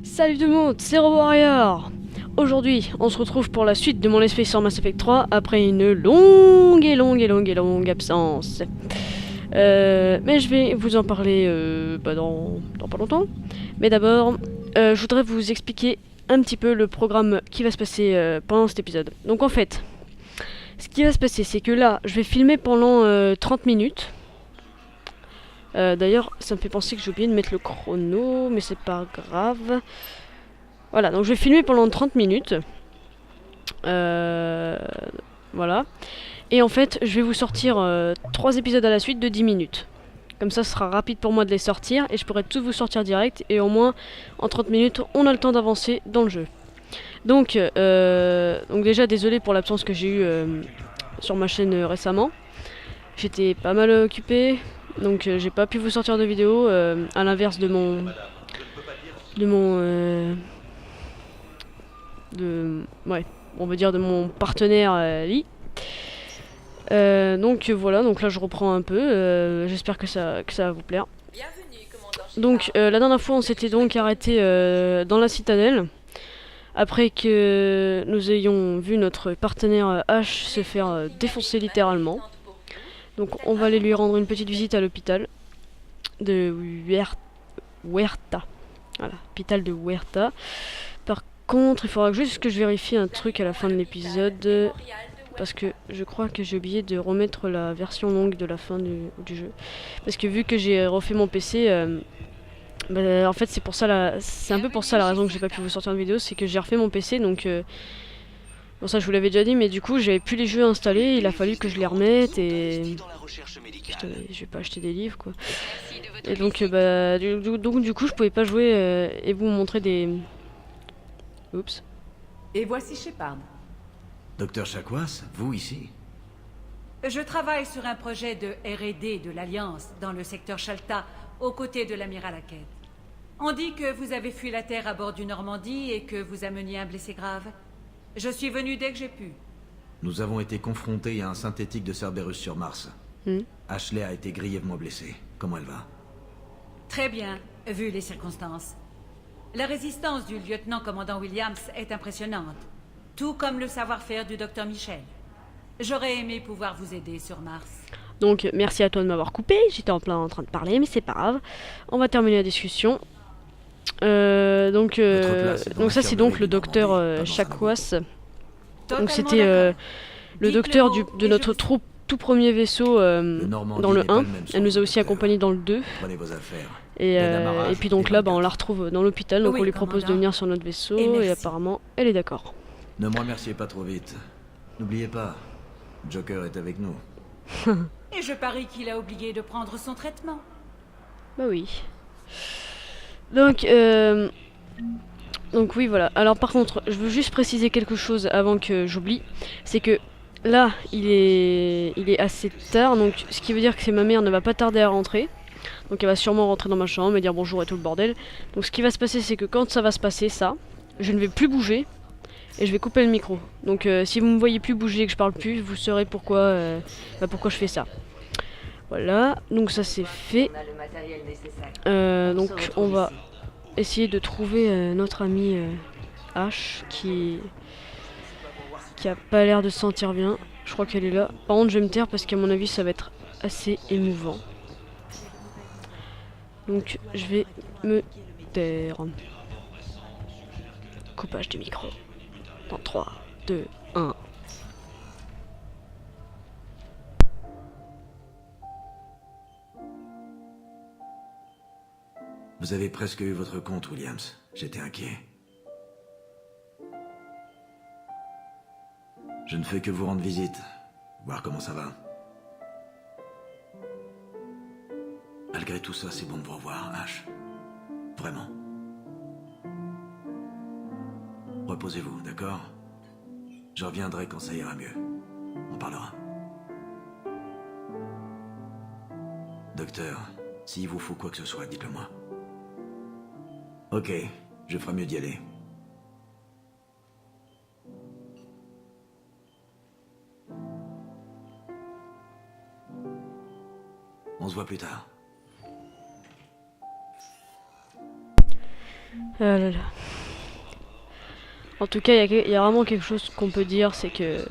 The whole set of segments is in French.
Salut tout le monde, c'est RoboWarrior. Aujourd'hui, on se retrouve pour la suite de mon Let's Play sur Mass Effect 3 après une longue absence. Mais je vais vous en parler dans pas longtemps. Mais d'abord, je voudrais vous expliquer un petit peu le programme qui va se passer pendant cet épisode. Donc en fait, ce qui va se passer, c'est que là, je vais filmer pendant 30 minutes. D'ailleurs, ça me fait penser que j'ai oublié de mettre le chrono, mais c'est pas grave. Voilà, donc je vais filmer pendant 30 minutes. Voilà. Et en fait, je vais vous sortir 3 épisodes à la suite de 10 minutes. Comme ça, ce sera rapide pour moi de les sortir et je pourrai tous vous sortir direct. Et au moins, en 30 minutes, on a le temps d'avancer dans le jeu. Donc déjà, désolé pour l'absence que j'ai eue sur ma chaîne récemment. J'étais pas mal occupé. Donc j'ai pas pu vous sortir de vidéo, à l'inverse de mon on va dire de mon partenaire Lee. Donc voilà, donc là je reprends un peu, j'espère que ça va vous plaire. Donc la dernière fois on s'était donc arrêté dans la citadelle, après que nous ayons vu notre partenaire H se faire défoncer littéralement. Donc on va aller lui rendre une petite visite à l'hôpital de Huerta. Voilà, hôpital de Huerta. Par contre, il faudra juste que je vérifie un truc à la fin de l'épisode. Parce que je crois que j'ai oublié de remettre la version longue de la fin du jeu. Parce que vu que j'ai refait mon PC, en fait c'est pour ça c'est un peu pour ça la raison que j'ai pas pu vous sortir une vidéo, c'est que j'ai refait mon PC donc bon ça je vous l'avais déjà dit, mais du coup j'avais plus les jeux installés, il a fallu que je les remette et putain, je vais pas acheter des livres quoi. Et donc du coup je pouvais pas jouer et vous montrer des... Oups. Et voici Shepard. Docteur Chakwas, vous ici? Je travaille sur un projet de R&D de l'Alliance dans le secteur Shalta, aux côtés de l'amiral Hackett. On dit que vous avez fui la Terre à bord du Normandie et que vous ameniez un blessé grave. Je suis venu dès que j'ai pu. Nous avons été confrontés à un synthétique de Cerberus sur Mars. Ashley a été grièvement blessée. Comment elle va? Très bien, vu les circonstances. La résistance du lieutenant-commandant Williams est impressionnante, tout comme le savoir-faire du docteur Michel. J'aurais aimé pouvoir vous aider sur Mars. Donc merci à toi de m'avoir coupé, j'étais en train de parler, mais c'est pas grave. On va terminer la discussion. Donc ça c'est donc le docteur Chakwas. Donc c'était le docteur de notre tout premier vaisseau dans le 1. Elle nous a aussi accompagnés dans le 2. Prenez vos affaires. Et puis donc là on la retrouve dans l'hôpital, donc on lui propose de venir sur notre vaisseau et apparemment elle est d'accord. Ne me remerciez pas trop vite. N'oubliez pas, Joker est avec nous. Et je parie qu'il a oublié de prendre son traitement. Bah oui. Donc oui voilà. Alors par contre, je veux juste préciser quelque chose avant que j'oublie. C'est que là, il est assez tard, donc ce qui veut dire que ma mère ne va pas tarder à rentrer. Donc elle va sûrement rentrer dans ma chambre et dire bonjour et tout le bordel. Donc ce qui va se passer, c'est que quand ça va se passer, je ne vais plus bouger et je vais couper le micro. Donc si vous me voyez plus bouger et que je parle plus, vous saurez pourquoi je fais ça. Voilà, donc ça c'est fait. Donc on va essayer de trouver notre ami H qui a pas l'air de se sentir bien. Je crois qu'elle est là. Par contre je vais me taire parce qu'à mon avis ça va être assez émouvant. Donc je vais me taire. Coupage du micro. Dans 3, 2, 1. Vous avez presque eu votre compte, Williams. J'étais inquiet. Je ne fais que vous rendre visite, voir comment ça va. Malgré tout ça, c'est bon de vous revoir, H. Vraiment. Reposez-vous, d'accord? Je reviendrai quand ça ira mieux. On parlera. Docteur, s'il vous faut quoi que ce soit, dites-le moi. Ok, je ferai mieux d'y aller. On se voit plus tard. Ah là là. En tout cas, il y a vraiment quelque chose qu'on peut dire, c'est que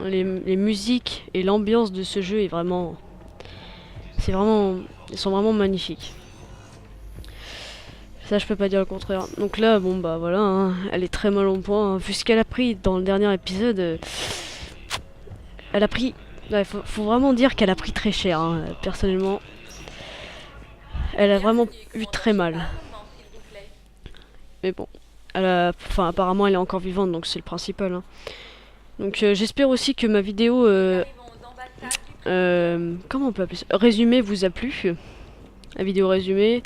les musiques et l'ambiance de ce jeu est vraiment... Ils sont vraiment magnifiques. Ça, je peux pas dire le contraire. Donc là, bon bah voilà, hein, elle est très mal en point. Hein. Vu ce qu'elle a pris dans le dernier épisode, elle a pris... Ouais, faut vraiment dire qu'elle a pris très cher, hein, personnellement. Elle a vraiment eu très mal. Mais bon, enfin apparemment elle est encore vivante, donc c'est le principal. Hein. Donc j'espère aussi que ma vidéo, comment on peut appeler ça, résumé vous a plu. La vidéo résumée,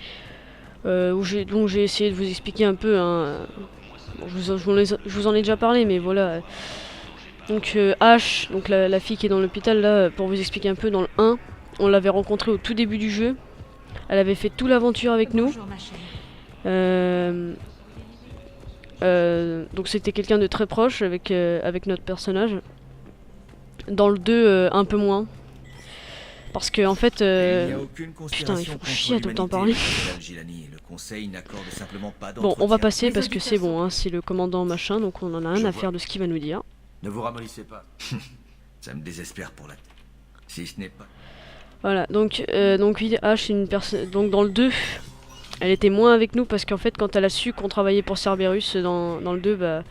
où j'ai essayé de vous expliquer un peu. Hein, bon, je vous en ai déjà parlé, mais voilà. Donc Ash, donc la fille qui est dans l'hôpital là, pour vous expliquer un peu, dans le 1, on l'avait rencontrée au tout début du jeu. Elle avait fait toute l'aventure avec nous. Donc c'était quelqu'un de très proche avec notre personnage. Dans le 2, un peu moins. Parce que en fait... Putain, il faut chier à tout le temps parler. Bon, on va passer parce que c'est bon, hein, c'est le commandant machin, donc on en a rien à faire de ce qu'il va nous dire. Ne vous ramollissez pas. Ça me désespère pour la... Si ce n'est pas... Voilà, donc Ash, c'est une personne... Donc dans le 2... Elle était moins avec nous parce qu'en fait quand elle a su qu'on travaillait pour Cerberus dans le 2, bah,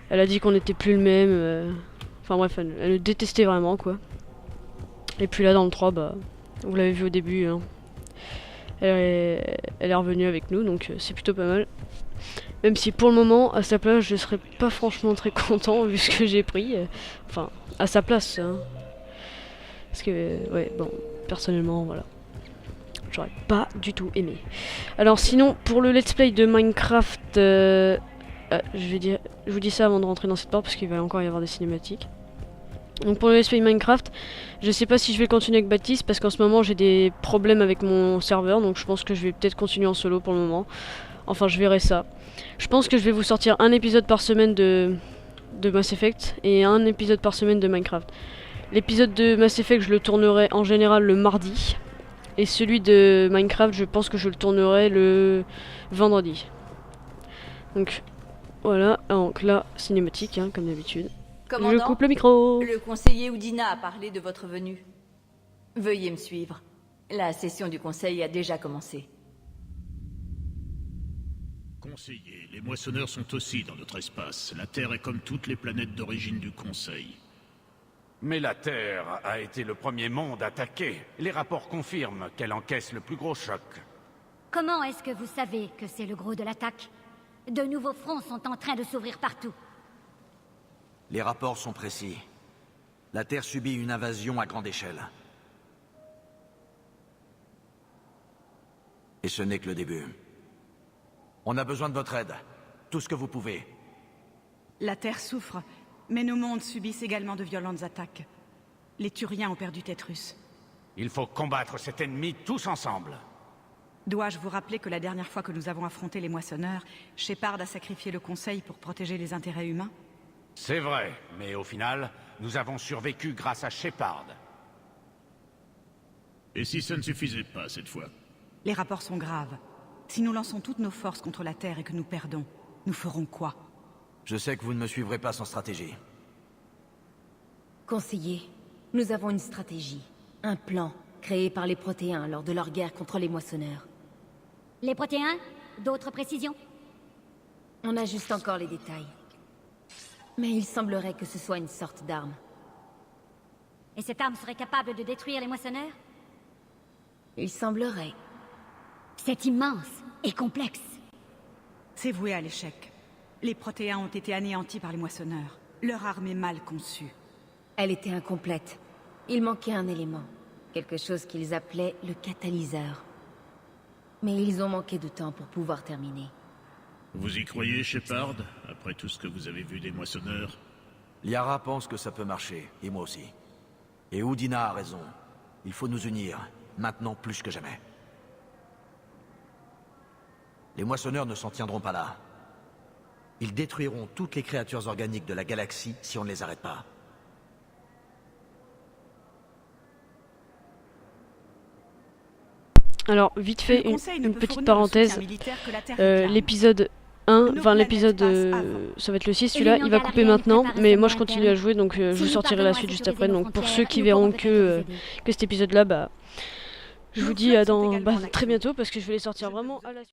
elle a dit qu'on n'était plus le même. Enfin bref, elle le détestait vraiment quoi. Et puis là dans le 3, bah, vous l'avez vu au début, hein, elle est revenue avec nous, donc c'est plutôt pas mal. Même si pour le moment, à sa place, je serais pas franchement très content vu ce que j'ai pris. Enfin, à sa place. Hein. Parce que, ouais, bon, personnellement, voilà. J'aurais pas du tout aimé. Alors sinon, pour le let's play de Minecraft, je vous dis ça avant de rentrer dans cette part parce qu'il va encore y avoir des cinématiques. Donc pour le let's play Minecraft, je sais pas si je vais continuer avec Baptiste parce qu'en ce moment j'ai des problèmes avec mon serveur, donc je pense que je vais peut-être continuer en solo pour le moment. Enfin, je verrai ça. Je pense que je vais vous sortir un épisode par semaine de Mass Effect et un épisode par semaine de Minecraft. L'épisode de Mass Effect, je le tournerai en général le mardi. Et celui de Minecraft, je pense que je le tournerai le vendredi. Donc, voilà. Donc là, cinématique, hein, comme d'habitude. Je coupe le micro. Le conseiller Udina a parlé de votre venue. Veuillez me suivre. La session du conseil a déjà commencé. Conseiller, les moissonneurs sont aussi dans notre espace. La Terre est comme toutes les planètes d'origine du conseil. Mais la Terre a été le premier monde attaqué. Les rapports confirment qu'elle encaisse le plus gros choc. Comment est-ce que vous savez que c'est le gros de l'attaque? De nouveaux fronts sont en train de s'ouvrir partout. Les rapports sont précis. La Terre subit une invasion à grande échelle. Et ce n'est que le début. On a besoin de votre aide. Tout ce que vous pouvez. La Terre souffre. Mais nos mondes subissent également de violentes attaques. Les Turiens ont perdu Tétrus. Il faut combattre cet ennemi tous ensemble. Dois-je vous rappeler que la dernière fois que nous avons affronté les moissonneurs, Shepard a sacrifié le Conseil pour protéger les intérêts humains? C'est vrai, mais au final, nous avons survécu grâce à Shepard. Et si ça ne suffisait pas cette fois? Les rapports sont graves. Si nous lançons toutes nos forces contre la Terre et que nous perdons, nous ferons quoi? Je sais que vous ne me suivrez pas sans stratégie. Conseiller, nous avons une stratégie, un plan, créé par les Protéens lors de leur guerre contre les moissonneurs. Les Protéens? D'autres précisions? On ajuste encore les détails. Mais il semblerait que ce soit une sorte d'arme. Et cette arme serait capable de détruire les moissonneurs? Il semblerait. C'est immense et complexe. C'est voué à l'échec. Les Protéens ont été anéantis par les moissonneurs. Leur arme est mal conçue. Elle était incomplète. Il manquait un élément. Quelque chose qu'ils appelaient le catalyseur. Mais ils ont manqué de temps pour pouvoir terminer. Vous y croyez, Shepard, après tout ce que vous avez vu des moissonneurs? Liara pense que ça peut marcher, et moi aussi. Et Udina a raison. Il faut nous unir, maintenant plus que jamais. Les moissonneurs ne s'en tiendront pas là. Ils détruiront toutes les créatures organiques de la galaxie si on ne les arrête pas. Alors, vite fait, Le Conseil ne une peut petite fournir le parenthèse. soutien militaire que la Terre réclame. L'épisode 1, Nos enfin planètes l'épisode, passent avant. ça va être le 6, celui-là, il va couper maintenant, mais moi je continue à jouer, donc je vous sortirai la suite juste après. Donc pour ceux qui verront que cet épisode-là, bah, je vous dis à dans très bientôt, parce que je vais les sortir vraiment à la suite.